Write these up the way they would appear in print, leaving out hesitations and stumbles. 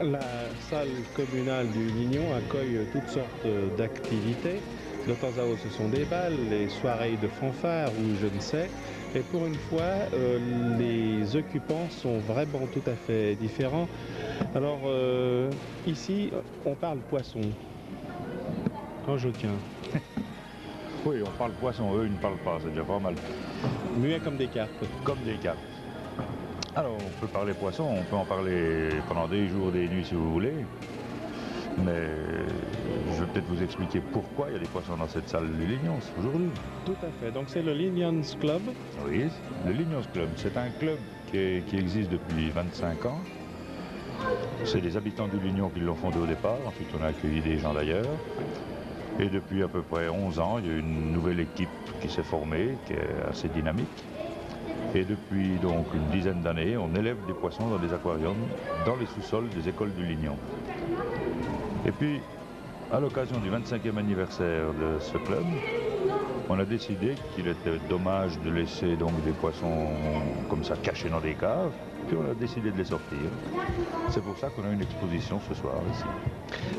La salle communale du Lignon accueille toutes sortes d'activités. De temps à autre, ce sont des balles, les soirées de fanfare ou je ne sais. Et pour une fois, les occupants sont vraiment tout à fait différents. Alors, ici, on parle poisson. Quand je tiens. Oui, on parle poisson, eux ils ne parlent pas, c'est déjà pas mal. Muet comme des carpes. Comme des carpes. Alors on peut parler poisson, on peut en parler pendant des jours, des nuits si vous voulez. Mais je vais peut-être vous expliquer pourquoi il y a des poissons dans cette salle du Lignons aujourd'hui. Tout à fait. Donc c'est le Lignons Club. Oui, le Lignons Club, c'est un club qui existe depuis 25 ans. C'est les habitants du Lignon qui l'ont fondé au départ, ensuite on a accueilli des gens d'ailleurs. Et depuis à peu près 11 ans, il y a une nouvelle équipe qui s'est formée, qui est assez dynamique. Et depuis donc une dizaine d'années, on élève des poissons dans des aquariums, dans les sous-sols des écoles du Lignon. Et puis, à l'occasion du 25e anniversaire de ce club, on a décidé qu'il était dommage de laisser donc des poissons comme ça cachés dans des caves, puis on a décidé de les sortir. C'est pour ça qu'on a une exposition ce soir ici.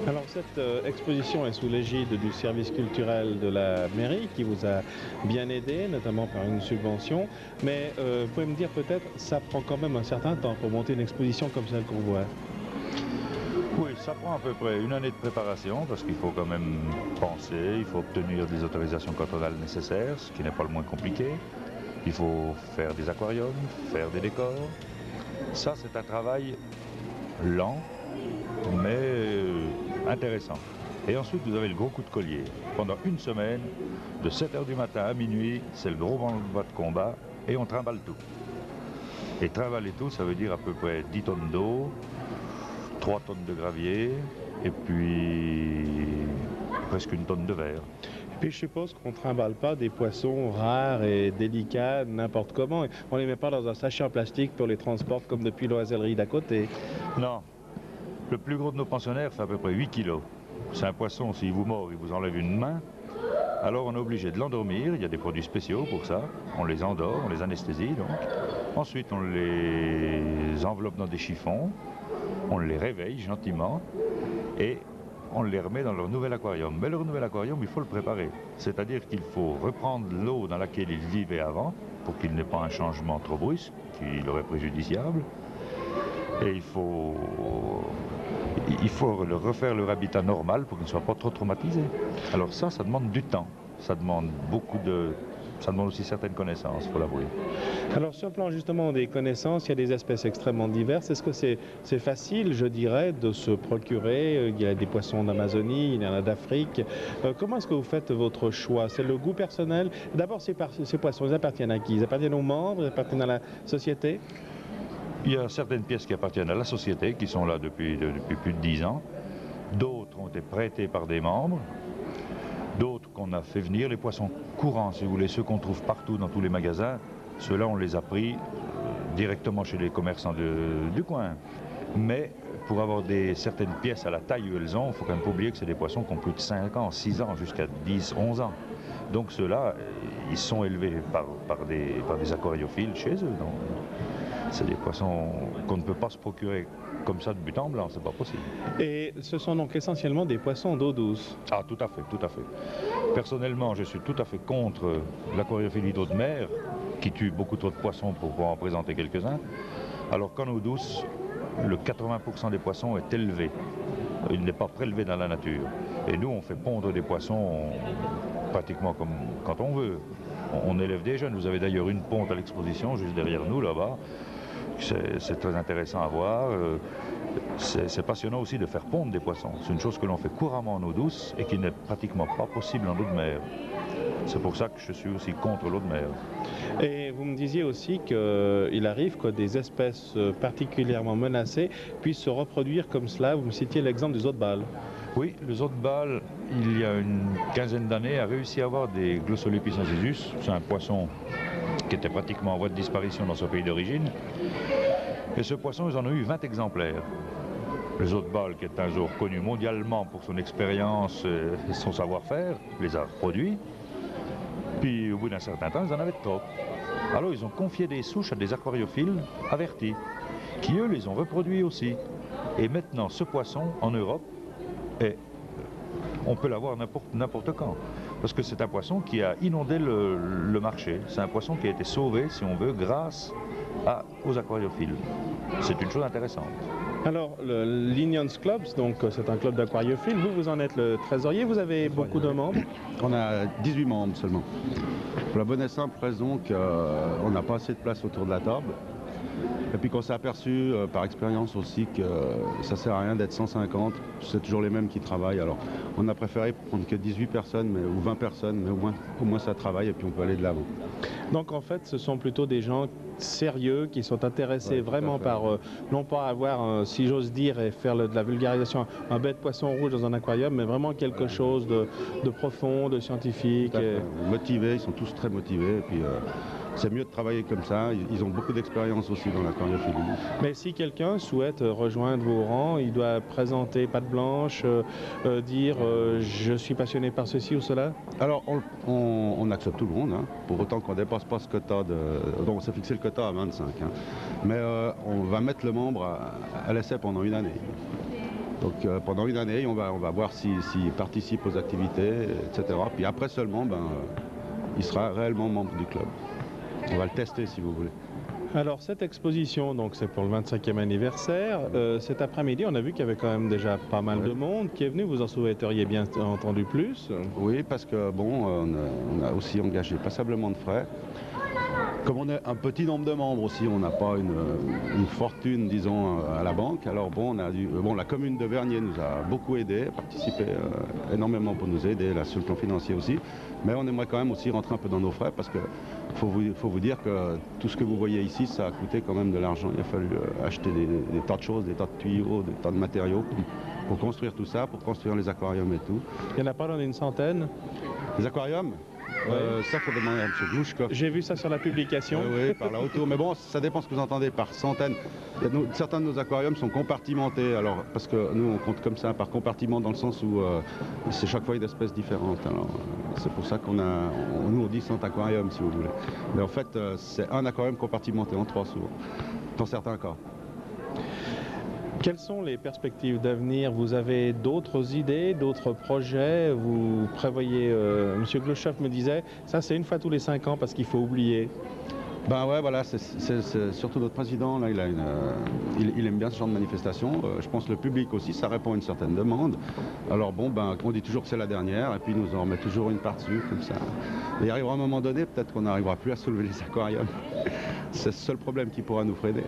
Alors cette exposition est sous l'égide du service culturel de la mairie qui vous a bien aidé, notamment par une subvention. Mais vous pouvez me dire peut-être, ça prend quand même un certain temps pour monter une exposition comme celle qu'on voit. Oui, ça prend à peu près une année de préparation parce qu'il faut quand même penser, il faut obtenir des autorisations cantonales nécessaires, ce qui n'est pas le moins compliqué. Il faut faire des aquariums, faire des décors. Ça, c'est un travail lent, mais intéressant. Et ensuite, vous avez le gros coup de collier. Pendant une semaine, de 7 h du matin à minuit, c'est le gros banc de combat et on trimballe tout. Et trimballer tout, ça veut dire à peu près 10 tonnes d'eau, 3 tonnes de gravier et puis presque une tonne de verre. Et puis je suppose qu'on ne trimballe pas des poissons rares et délicats n'importe comment. On ne les met pas dans un sachet en plastique pour les transporter comme depuis l'oisellerie d'à côté. Non. Le plus gros de nos pensionnaires fait à peu près 8 kilos. C'est un poisson, s'il vous mord, il vous enlève une main. Alors on est obligé de l'endormir, il y a des produits spéciaux pour ça. On les endort, on les anesthésie donc. Ensuite on les enveloppe dans des chiffons, on les réveille gentiment et on les remet dans leur nouvel aquarium. Mais leur nouvel aquarium, il faut le préparer. C'est-à-dire qu'il faut reprendre l'eau dans laquelle ils vivaient avant pour qu'il n'ait pas un changement trop brusque qui leur est préjudiciable. Et il faut leur refaire leur habitat normal pour qu'ils ne soient pas trop traumatisés. Alors ça demande du temps. Ça demande ça demande aussi certaines connaissances, il faut l'avouer. Alors sur le plan justement des connaissances, il y a des espèces extrêmement diverses. Est-ce que c'est facile, je dirais, de se procurer? Il y a des poissons d'Amazonie, il y en a d'Afrique. Comment est-ce que vous faites votre choix? C'est le goût personnel? D'abord, ces poissons, ils appartiennent à qui? Ils appartiennent aux membres? Ils appartiennent à la société? Il y a certaines pièces qui appartiennent à la société, qui sont là depuis plus de 10 ans. D'autres ont été prêtées par des membres. D'autres qu'on a fait venir, les poissons courants, si vous voulez, ceux qu'on trouve partout dans tous les magasins, ceux-là on les a pris directement chez les commerçants du coin. Mais pour avoir certaines pièces à la taille où elles ont, il faut quand même pas oublier que c'est des poissons qui ont plus de 5 ans, 6 ans, jusqu'à 10, 11 ans. Donc ceux-là, ils sont élevés par des aquariophiles chez eux. C'est des poissons qu'on ne peut pas se procurer comme ça de but en blanc, c'est pas possible. Et ce sont donc essentiellement des poissons d'eau douce? Ah, tout à fait, tout à fait. Personnellement, je suis tout à fait contre l'aquariophilie d'eau de mer, qui tue beaucoup trop de poissons pour pouvoir en présenter quelques-uns, alors qu'en eau douce, le 80% des poissons est élevé. Il n'est pas prélevé dans la nature. Et nous, on fait pondre des poissons pratiquement comme quand on veut. On élève des jeunes. Vous avez d'ailleurs une ponte à l'exposition, juste derrière nous, là-bas. C'est très intéressant à voir. C'est passionnant aussi de faire pondre des poissons. C'est une chose que l'on fait couramment en eau douce et qui n'est pratiquement pas possible en eau de mer. C'est pour ça que je suis aussi contre l'eau de mer. Et vous me disiez aussi qu'il arrive que des espèces particulièrement menacées puissent se reproduire comme cela. Vous me citiez l'exemple du Zotbal. Oui, le Zotbal, il y a une quinzaine d'années, a réussi à avoir des Glossolepis incisus. C'est un poisson qui était pratiquement en voie de disparition dans son pays d'origine. Et ce poisson, ils en ont eu 20 exemplaires. Le Zotbal, qui est un zoo connu mondialement pour son expérience et son savoir-faire, les a produits. Puis au bout d'un certain temps, ils en avaient trop. Alors ils ont confié des souches à des aquariophiles avertis, qui eux les ont reproduits aussi. Et maintenant, ce poisson, en Europe, on peut l'avoir n'importe quand. Parce que c'est un poisson qui a inondé le marché. C'est un poisson qui a été sauvé, si on veut, grâce aux aquariophiles. C'est une chose intéressante. Alors, l'Inions Club, donc c'est un club d'aquariophiles. Vous en êtes le trésorier. Vous avez beaucoup de membres? On a 18 membres seulement. Pour la bonne et simple raison qu'on n'a pas assez de place autour de la table. Et puis qu'on s'est aperçu par expérience aussi que ça sert à rien d'être 150, c'est toujours les mêmes qui travaillent. Alors on a préféré prendre que 18 personnes ou 20 personnes, mais au moins ça travaille et puis on peut aller de l'avant. Donc en fait ce sont plutôt des gens sérieux qui sont intéressés vraiment par, non pas avoir, si j'ose dire, et faire de la vulgarisation, un bête poisson rouge dans un aquarium, mais vraiment quelque chose de profond, de scientifique. Motivés, ils sont tous très motivés. Et puis, c'est mieux de travailler comme ça, ils ont beaucoup d'expérience aussi dans l'aquariophilie. Mais si quelqu'un souhaite rejoindre vos rangs, il doit présenter patte blanche, dire je suis passionné par ceci ou cela? Alors on accepte tout le monde, hein, pour autant qu'on ne dépasse pas ce quota donc on s'est fixé le quota à 25. Hein. Mais on va mettre le membre à l'essai pendant une année. Donc pendant une année, on va voir s'il participe aux activités, etc. Puis après seulement, il sera réellement membre du club. On va le tester si vous voulez. Alors cette exposition, donc c'est pour le 25e anniversaire. Cet après-midi, on a vu qu'il y avait quand même déjà pas mal de monde qui est venu. Vous en souhaiteriez bien entendu plus? Oui, parce que bon, on a aussi engagé passablement de frais. Comme on est un petit nombre de membres aussi, on n'a pas une fortune, disons, à la banque. Alors bon, la commune de Vernier nous a beaucoup aidé, participé énormément pour nous aider là sur le plan financier aussi. Mais on aimerait quand même aussi rentrer un peu dans nos frais parce que faut vous dire que tout ce que vous voyez ici, ça a coûté quand même de l'argent. Il a fallu acheter des tas de choses, des tas de tuyaux, des tas de matériaux pour construire tout ça, pour construire les aquariums et tout. Il n'y en a pas dans une centaine? Les aquariums? Ça, il faut demander à M. Glouchkov. J'ai vu ça sur la publication. Oui, par là autour. Mais bon, ça dépend ce que vous entendez par centaines. Certains de nos aquariums sont compartimentés. Alors, parce que nous, on compte comme ça, par compartiment, dans le sens où c'est chaque fois une espèce différente. Alors, c'est pour ça nous, on dit 100 aquariums, si vous voulez. Mais en fait, c'est un aquarium compartimenté en 3 souvent, dans certains cas. Quelles sont les perspectives d'avenir? Vous avez d'autres idées, d'autres projets? Vous prévoyez, M. Glouchkov me disait, ça c'est une fois tous les 5 ans parce qu'il faut oublier. Ben ouais, voilà, c'est surtout notre président, là, il aime bien ce genre de manifestation. Je pense que le public aussi, ça répond à une certaine demande. Alors bon, on dit toujours que c'est la dernière, et puis il nous en remet toujours une par-dessus, comme ça. Et il arrivera un moment donné, peut-être qu'on n'arrivera plus à soulever les aquariums. C'est le seul problème qui pourra nous freiner.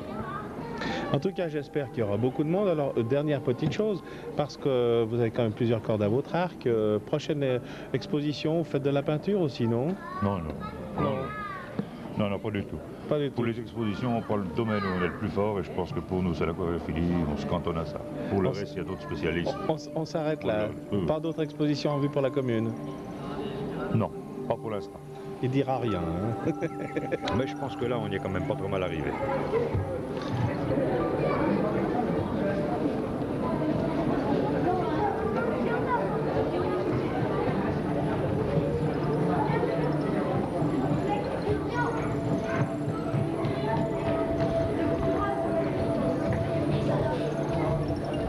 En tout cas, j'espère qu'il y aura beaucoup de monde. Alors, dernière petite chose, parce que vous avez quand même plusieurs cordes à votre arc, prochaine exposition, vous faites de la peinture aussi, non? Non, pas du tout. Pas du tout. Pour les expositions, on prend le domaine où on est le plus fort, et je pense que pour nous, c'est l'aquariophilie, on se cantonne à ça. Pour le reste, il y a d'autres spécialistes. On s'arrête là. Pas d'autres expositions en vue pour la commune? Non, pas pour l'instant. Il dira rien. Hein. Mais je pense que là, on y est quand même pas trop mal arrivé.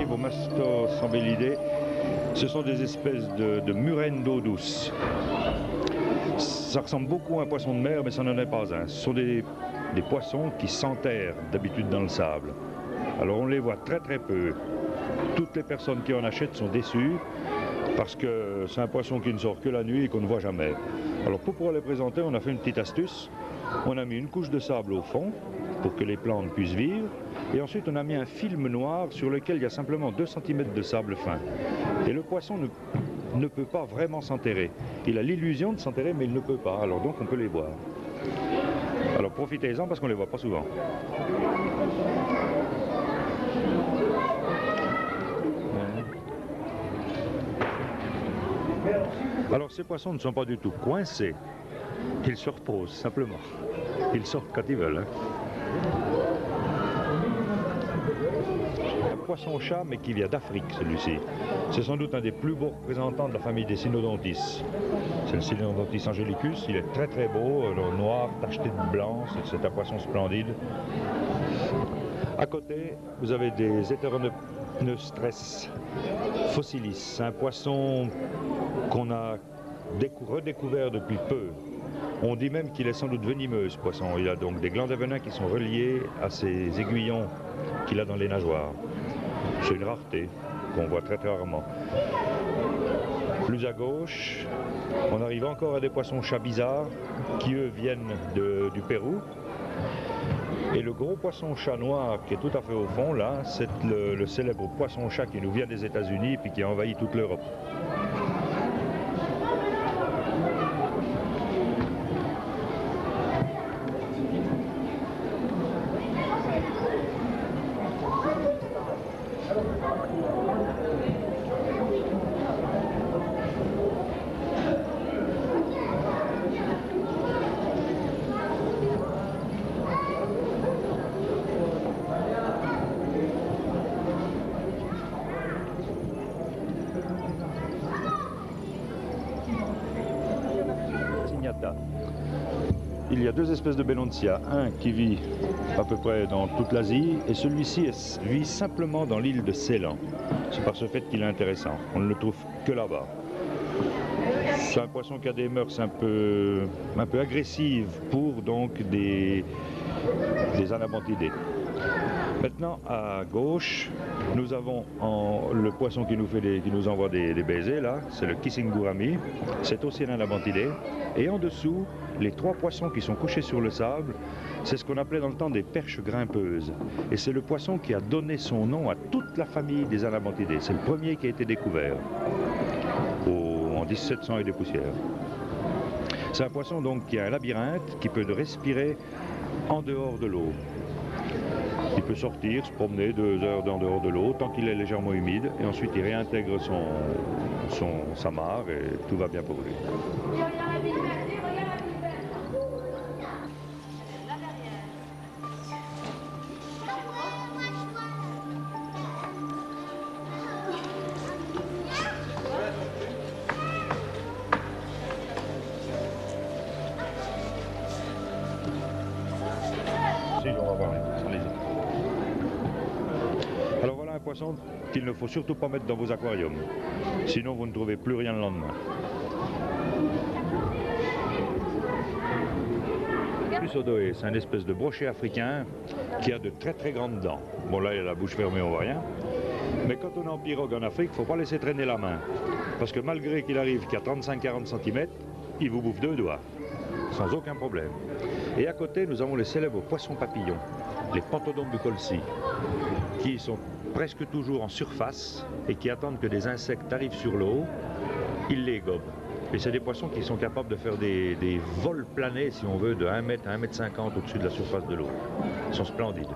Vos Mastosembellidae, ce sont des espèces de murènes d'eau douce. Ça ressemble beaucoup à un poisson de mer, mais ça n'en est pas un. Ce sont des poissons qui s'enterrent d'habitude dans le sable. Alors on les voit très très peu. Toutes les personnes qui en achètent sont déçues parce que c'est un poisson qui ne sort que la nuit et qu'on ne voit jamais. Alors pour pouvoir les présenter, on a fait une petite astuce. On a mis une couche de sable au fond pour que les plantes puissent vivre. Et ensuite on a mis un film noir sur lequel il y a simplement 2 cm de sable fin. Et le poisson ne peut pas vraiment s'enterrer. Il a l'illusion de s'enterrer, mais il ne peut pas. Alors donc on peut les voir. Alors profitez-en parce qu'on ne les voit pas souvent. Alors ces poissons ne sont pas du tout coincés. Ils se reposent simplement. Ils sortent quand ils veulent. Un poisson-chat, mais qui vient d'Afrique, celui-ci. C'est sans doute un des plus beaux représentants de la famille des Cynodontis. C'est le Cynodontis angelicus. Il est très très beau, noir, tacheté de blanc. C'est un poisson splendide. À côté, vous avez des Neustress fossilis. C'est un poisson qu'on a redécouvert depuis peu. On dit même qu'il est sans doute venimeux, ce poisson. Il a donc des glandes à venin qui sont reliées à ces aiguillons qu'il a dans les nageoires. C'est une rareté qu'on voit très très rarement. Plus à gauche, on arrive encore à des poissons-chats bizarres qui eux viennent du Pérou. Et le gros poisson-chat noir qui est tout à fait au fond là, c'est le célèbre poisson-chat qui nous vient des États-Unis et puis qui a envahi toute l'Europe. Il y a deux espèces de Bellontia, un qui vit à peu près dans toute l'Asie et celui-ci vit simplement dans l'île de Ceylan. C'est par ce fait qu'il est intéressant, on ne le trouve que là-bas. C'est un poisson qui a des mœurs un peu agressives pour donc des anabantidés. Maintenant, à gauche, nous avons le poisson qui nous envoie des baisers, là, c'est le Kissingurami, c'est aussi un anabantidé. Et en dessous, les trois poissons qui sont couchés sur le sable, c'est ce qu'on appelait dans le temps des perches grimpeuses. Et c'est le poisson qui a donné son nom à toute la famille des anabantidés. C'est le premier qui a été découvert en 1700 et des poussières. C'est un poisson donc qui a un labyrinthe, qui peut respirer en dehors de l'eau. Il peut sortir, se promener 2 heures en dehors de l'eau, tant qu'il est légèrement humide, et ensuite il réintègre sa mare et tout va bien pour lui. Alors voilà un poisson qu'il ne faut surtout pas mettre dans vos aquariums, sinon vous ne trouvez plus rien le lendemain. Plusodoé, c'est un espèce de brochet africain qui a de très très grandes dents. Bon là il a la bouche fermée, on voit rien. Mais quand on est en pirogue en Afrique, il ne faut pas laisser traîner la main. Parce que malgré qu'il arrive qu'à 35-40 cm, il vous bouffe 2 doigts, sans aucun problème. Et à côté, nous avons les célèbres poissons papillons, les Pantodon buccolsi, qui sont presque toujours en surface et qui attendent que des insectes arrivent sur l'eau, ils les gobent. Et c'est des poissons qui sont capables de faire des vols planés, si on veut, de 1 mètre à 1 mètre 50 au-dessus de la surface de l'eau. Ils sont splendides.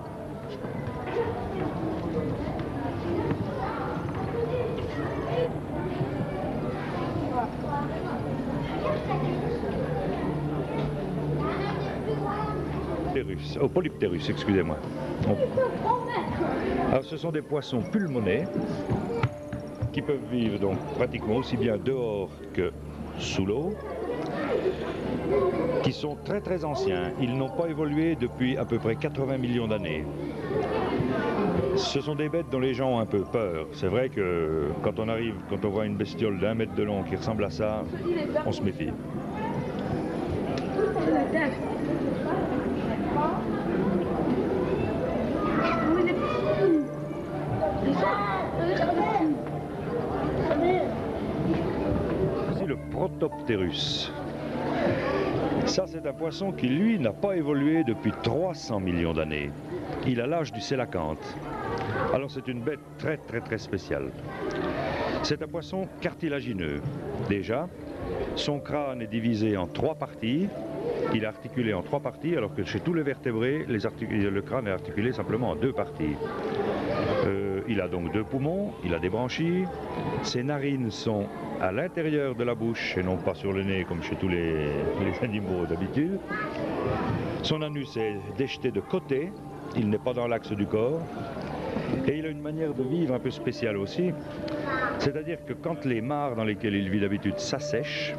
Polyptérus, excusez-moi. Alors ce sont des poissons pulmonés qui peuvent vivre donc pratiquement aussi bien dehors que sous l'eau, qui sont très très anciens. Ils n'ont pas évolué depuis à peu près 80 millions d'années. Ce sont des bêtes dont les gens ont un peu peur. C'est vrai que quand on voit une bestiole d'1 mètre de long qui ressemble à ça, on se méfie. Voici le Protoptérus. Ça, c'est un poisson qui, lui, n'a pas évolué depuis 300 millions d'années. Il a l'âge du sélacanthe. Alors, c'est une bête très, très, très spéciale. C'est un poisson cartilagineux. Déjà, son crâne est divisé en 3 parties. Il est articulé en 3 parties, alors que chez tous les vertébrés, le crâne est articulé simplement en 2 parties. Il a donc 2 poumons, il a des branchies, ses narines sont à l'intérieur de la bouche et non pas sur le nez comme chez tous les animaux d'habitude. Son anus est déjeté de côté, il n'est pas dans l'axe du corps. Et il a une manière de vivre un peu spéciale aussi, c'est-à-dire que quand les mares dans lesquelles il vit d'habitude s'assèchent,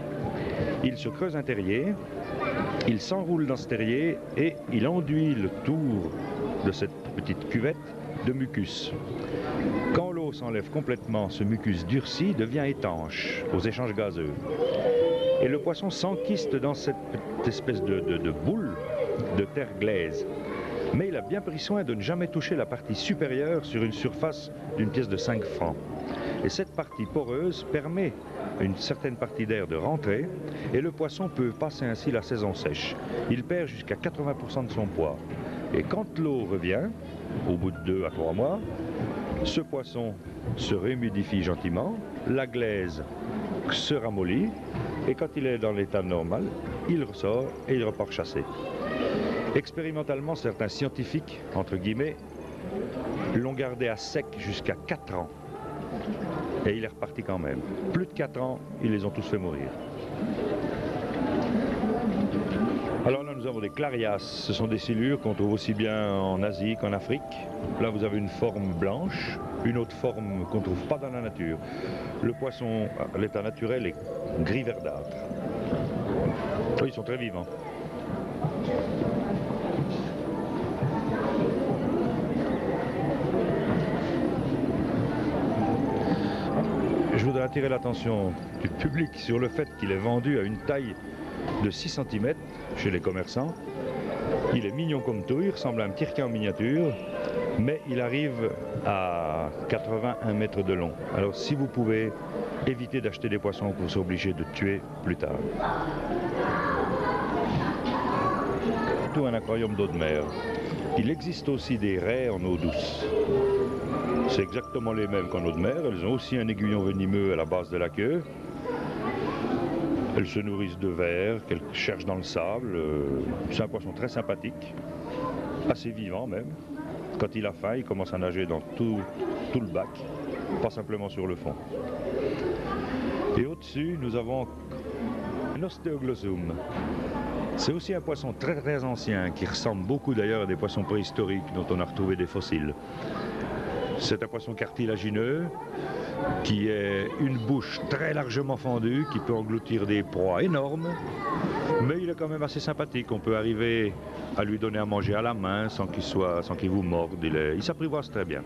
il se creuse un terrier, il s'enroule dans ce terrier et il enduit le tour de cette petite cuvette de mucus. Quand l'eau l'eau s'enlève complètement, ce mucus durci devient étanche aux échanges gazeux. Et le poisson s'enquiste dans cette espèce de boule de terre glaise. Mais il a bien pris soin de ne jamais toucher la partie supérieure sur une surface d'une pièce de 5 francs. Et cette partie poreuse permet à une certaine partie d'air de rentrer et le poisson peut passer ainsi la saison sèche. Il perd jusqu'à 80% de son poids. Et quand l'eau revient, au bout de 2 à 3 mois, ce poisson se réhumidifie gentiment, la glaise se ramollit et quand il est dans l'état normal, il ressort et il repart chasser. Expérimentalement, certains scientifiques, entre guillemets, l'ont gardé à sec jusqu'à 4 ans. Et il est reparti quand même. Plus de 4 ans, ils les ont tous fait mourir. Alors là, nous avons des clarias. Ce sont des silures qu'on trouve aussi bien en Asie qu'en Afrique. Là, vous avez une forme blanche, une autre forme qu'on ne trouve pas dans la nature. Le poisson, à l'état naturel, est gris verdâtre. Ils sont très vivants. Je voudrais attirer l'attention du public sur le fait qu'il est vendu à une taille de 6 cm chez les commerçants. Il est mignon comme tout, il ressemble à un petit requin en miniature, mais il arrive à 81 mètres de long. Alors si vous pouvez, évitez d'acheter des poissons que vous serez obligé de tuer plus tard. Tout un aquarium d'eau de mer. Il existe aussi des raies en eau douce. C'est exactement les mêmes qu'en eau de mer. Elles ont aussi un aiguillon venimeux à la base de la queue. Elles se nourrissent de vers qu'elles cherchent dans le sable. C'est un poisson très sympathique, assez vivant même. Quand il a faim, il commence à nager dans tout le bac, pas simplement sur le fond. Et au-dessus, nous avons un ostéoglossum. C'est aussi un poisson très très ancien, qui ressemble beaucoup d'ailleurs à des poissons préhistoriques dont on a retrouvé des fossiles. C'est un poisson cartilagineux qui a une bouche très largement fendue, qui peut engloutir des proies énormes, mais il est quand même assez sympathique. On peut arriver à lui donner à manger à la main sans qu'il vous morde. Il s'apprivoise très bien.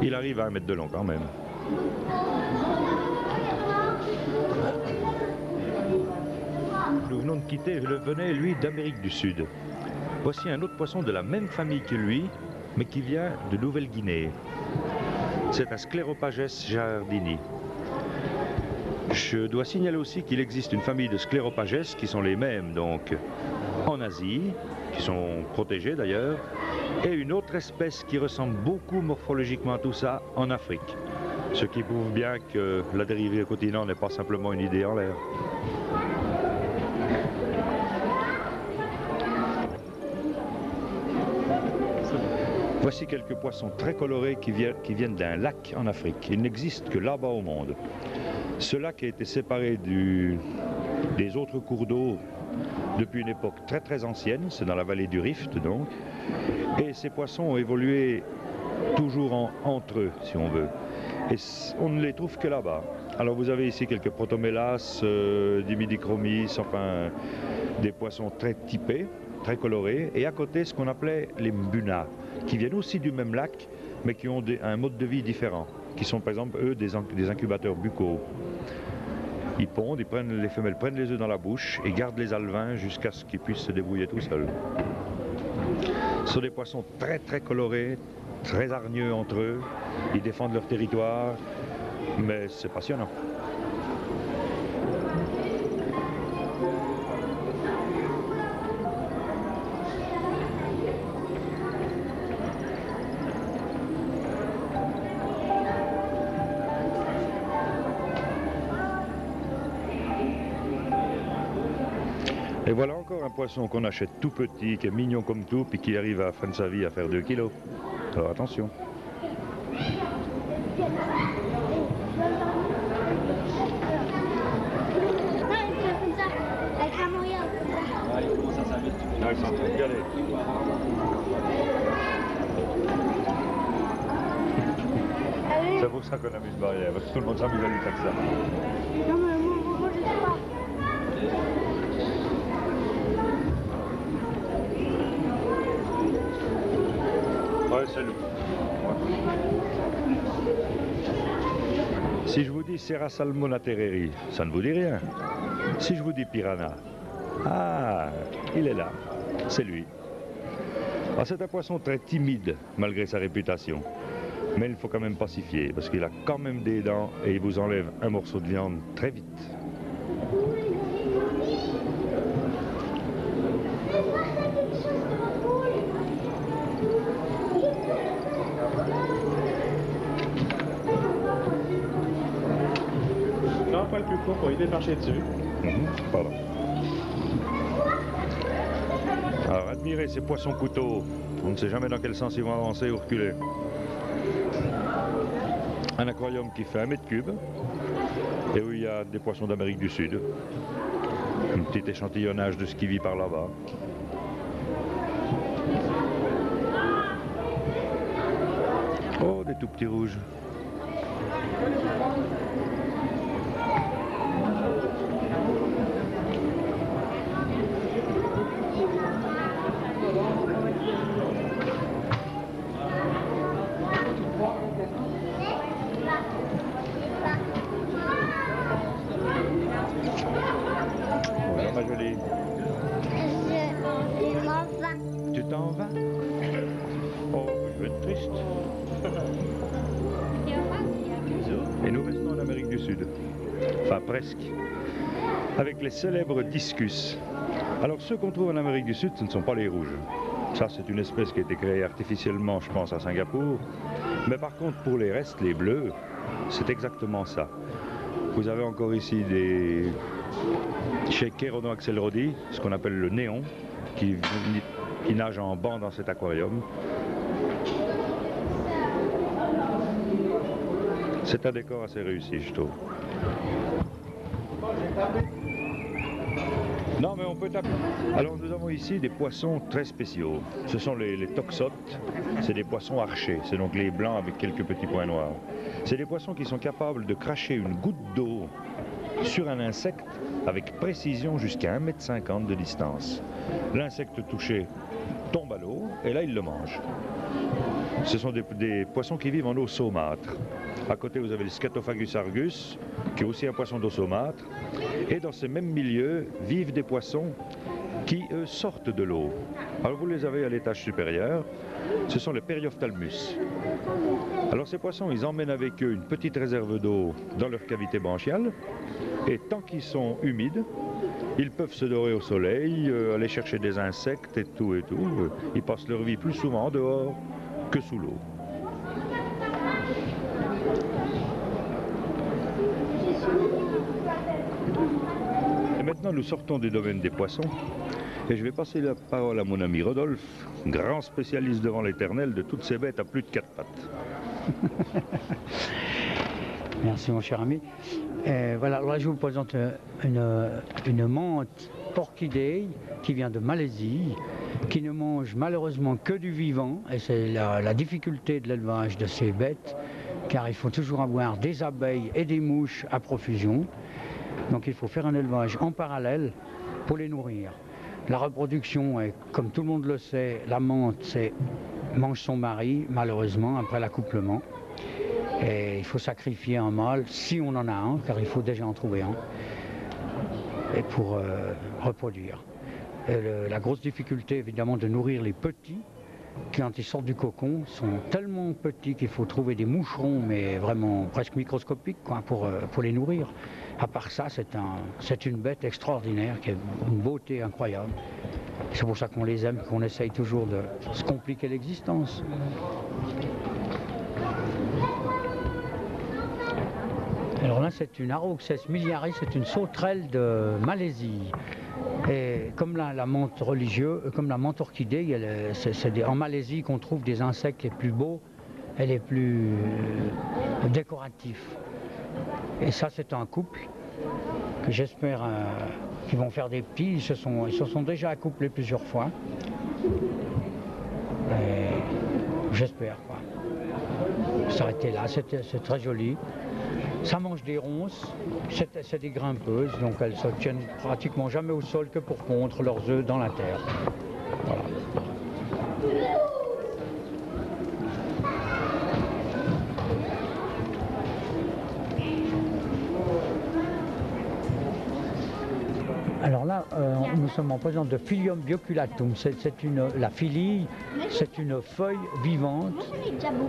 Il arrive à 1 mètre de long quand même. Nous venons de quitter le venet, lui, d'Amérique du Sud. Voici un autre poisson de la même famille que lui, mais qui vient de Nouvelle-Guinée. C'est un Scleropages jardini. Je dois signaler aussi qu'il existe une famille de Scleropages qui sont les mêmes donc en Asie, qui sont protégés d'ailleurs, et une autre espèce qui ressemble beaucoup morphologiquement à tout ça en Afrique. Ce qui prouve bien que la dérivée au continent n'est pas simplement une idée en l'air. Voici quelques poissons très colorés qui viennent d'un lac en Afrique. Il n'existe que là-bas au monde. Ce lac a été séparé des autres cours d'eau depuis une époque très très ancienne, c'est dans la vallée du Rift donc, et ces poissons ont évolué toujours entre eux si on veut, et on ne les trouve que là-bas. Alors vous avez ici quelques protomélas, dimidicromis, enfin des poissons très typés, très colorés, et à côté ce qu'on appelait les mbunas, qui viennent aussi du même lac, mais qui ont un mode de vie différent, qui sont par exemple, eux, des incubateurs buccaux. Ils pondent, les femelles prennent les œufs dans la bouche et gardent les alevins jusqu'à ce qu'ils puissent se débrouiller tout seuls. Ce sont des poissons très très colorés, très hargneux entre eux, ils défendent leur territoire, mais c'est passionnant. Et voilà encore un poisson qu'on achète tout petit, qui est mignon comme tout, puis qui arrive à la fin de sa vie à faire 2 kilos. Alors attention. C'est pour ça qu'on a mis une barrière, parce que tout le monde s'amuse à lui faire ça. Non mais moi je sais pas. Ouais, c'est loup. Ouais. Si je vous dis Serra Salmona Terreri, ça ne vous dit rien. Si je vous dis Piranha, ah, il est là, c'est lui. Ah, c'est un poisson très timide, malgré sa réputation. Mais il ne faut quand même pas s'y fier, parce qu'il a quand même des dents et il vous enlève un morceau de viande très vite. Non, pas le plus court pour éviter de marcher dessus. Pardon. Alors, admirez ces poissons couteaux. On ne sait jamais dans quel sens ils vont avancer ou reculer. Un aquarium qui fait 1 mètre cube et où il y a des poissons d'Amérique du Sud. Un petit échantillonnage de ce qui vit par là-bas. Oh, des tout petits rouges. Bonjour ma jolie. Je m'en vais. Tu t'en vas? Oh, je vais être triste. Et nous restons en Amérique du Sud. Enfin, presque. Avec les célèbres discus. Alors, ceux qu'on trouve en Amérique du Sud, ce ne sont pas les rouges. Ça, c'est une espèce qui a été créée artificiellement, je pense, à Singapour. Mais par contre, pour les restes, les bleus, c'est exactement ça. Vous avez encore ici des... Chez Kérono Axelrodi, ce qu'on appelle le néon, qui nage en banc dans cet aquarium. C'est un décor assez réussi, je trouve. Non, mais on peut taper. Alors, nous avons ici des poissons très spéciaux. Ce sont les toxotes. C'est des poissons archés. C'est donc les blancs avec quelques petits points noirs. C'est des poissons qui sont capables de cracher une goutte d'eau sur un insecte avec précision jusqu'à 1,50 m de distance. L'insecte touché tombe à l'eau et là, il le mange. Ce sont des poissons qui vivent en eau saumâtre. À côté, vous avez le Scatophagus argus, qui est aussi un poisson d'eau saumâtre. Et dans ces mêmes milieux vivent des poissons qui, eux, sortent de l'eau. Alors vous les avez à l'étage supérieur, ce sont les Periophthalmus. Alors ces poissons, ils emmènent avec eux une petite réserve d'eau dans leur cavité branchiale, et tant qu'ils sont humides, ils peuvent se dorer au soleil, aller chercher des insectes et tout et tout. Ils passent leur vie plus souvent en dehors que sous l'eau. Et maintenant, nous sortons du domaine des poissons et je vais passer la parole à mon ami Rodolphe, grand spécialiste devant l'Éternel de toutes ces bêtes à plus de 4 pattes. Merci mon cher ami. Voilà, alors là, je vous présente une menthe orchidée qui vient de Malaisie, qui ne mange malheureusement que du vivant, et c'est la difficulté de l'élevage de ces bêtes, car il faut toujours avoir des abeilles et des mouches à profusion. Donc il faut faire un élevage en parallèle pour les nourrir. La reproduction, est, comme tout le monde le sait, la menthe mange son mari, malheureusement, après l'accouplement. Et il faut sacrifier un mâle, si on en a un, car il faut déjà en trouver un, et pour reproduire. Et la grosse difficulté, évidemment, de nourrir les petits, qui, quand ils sortent du cocon, sont tellement petits qu'il faut trouver des moucherons, mais vraiment presque microscopiques, quoi, pour les nourrir. À part ça, c'est une bête extraordinaire, qui a une beauté incroyable. C'est pour ça qu'on les aime, qu'on essaye toujours de se compliquer l'existence. Alors là, c'est une Aroxes miliaris, c'est une sauterelle de Malaisie. Et comme la menthe religieuse, comme la menthe orchidée, c'est en Malaisie qu'on trouve des insectes les plus beaux et les plus décoratifs. Et ça, c'est un couple que j'espère qu'ils vont faire des petits. Ils se sont déjà accouplés plusieurs fois. J'espère, quoi. S'arrêter là, c'est très joli. Ça mange des ronces, c'est des grimpeuses, donc elles se tiennent pratiquement jamais au sol que pour pondre leurs œufs dans la terre. Voilà. Alors là, nous sommes en présence de Phyllium bioculatum. La phyllie, c'est une feuille vivante.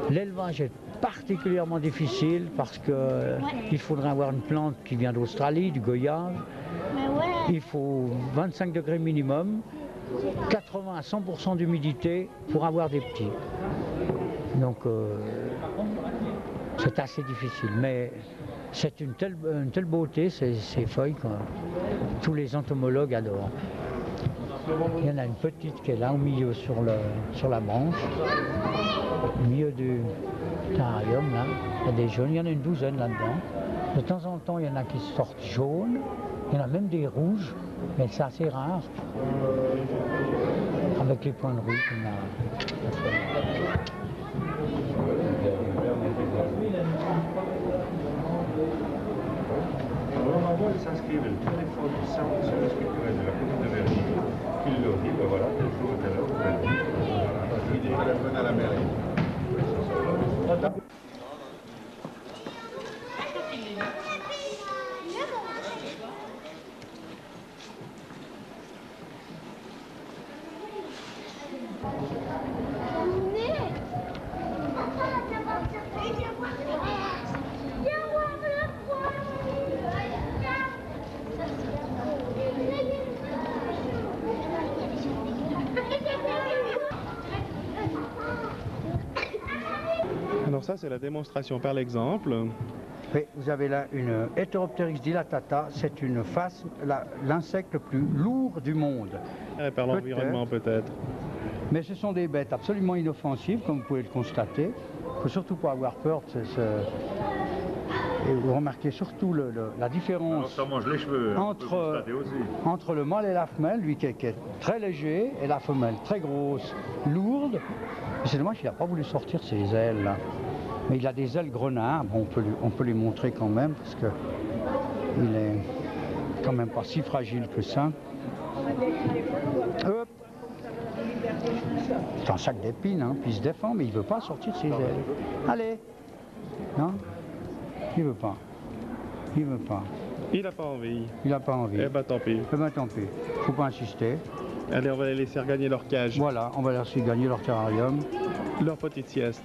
L'élevage est particulièrement difficile parce qu'il faudrait avoir une plante qui vient d'Australie, du goyave. Il faut 25 degrés minimum, 80 à 100% d'humidité pour avoir des petits. Donc c'est assez difficile, mais c'est une telle beauté ces feuilles que tous les entomologues adorent. Il y en a une petite qui est là au milieu sur la branche, au milieu du terrarium là. Il y a des jaunes, il y en a une douzaine là-dedans. De temps en temps il y en a qui sortent jaunes, il y en a même des rouges, mais c'est assez rare. Avec les points de rouge, on a... On envoie s'inscrire le téléphone du service culturel de la commune de Vergy, qu'il leur dit, ben voilà, tel jour, telle heure, vous allez. Il téléphone à la mairie. Alors ça, c'est la démonstration par l'exemple. Oui, vous avez là une Heteropteryx dilatata, c'est l'insecte le plus lourd du monde. Par l'environnement peut-être. Mais ce sont des bêtes absolument inoffensives, comme vous pouvez le constater. Il ne faut surtout pas avoir peur de Et vous remarquez surtout la différence. Alors ça mange les cheveux, entre le mâle et la femelle, lui qui est très léger, et la femelle très grosse, lourde. C'est dommage qu'il n'a pas voulu sortir ses ailes là. Mais il a des ailes grenards, bon, on peut les montrer quand même, parce qu'il est quand même pas si fragile que ça. Hop. C'est un sac d'épines, hein, puis il se défend, mais il ne veut pas sortir ses ailes. Allez. Non, il ne veut pas. Il veut pas. Il n'a pas envie. Il n'a pas envie. Eh ben tant pis. Eh ben tant pis. Faut pas insister. Allez, on va les laisser regagner leur cage. Voilà, on va leur laisser gagner leur terrarium. Leur petite sieste.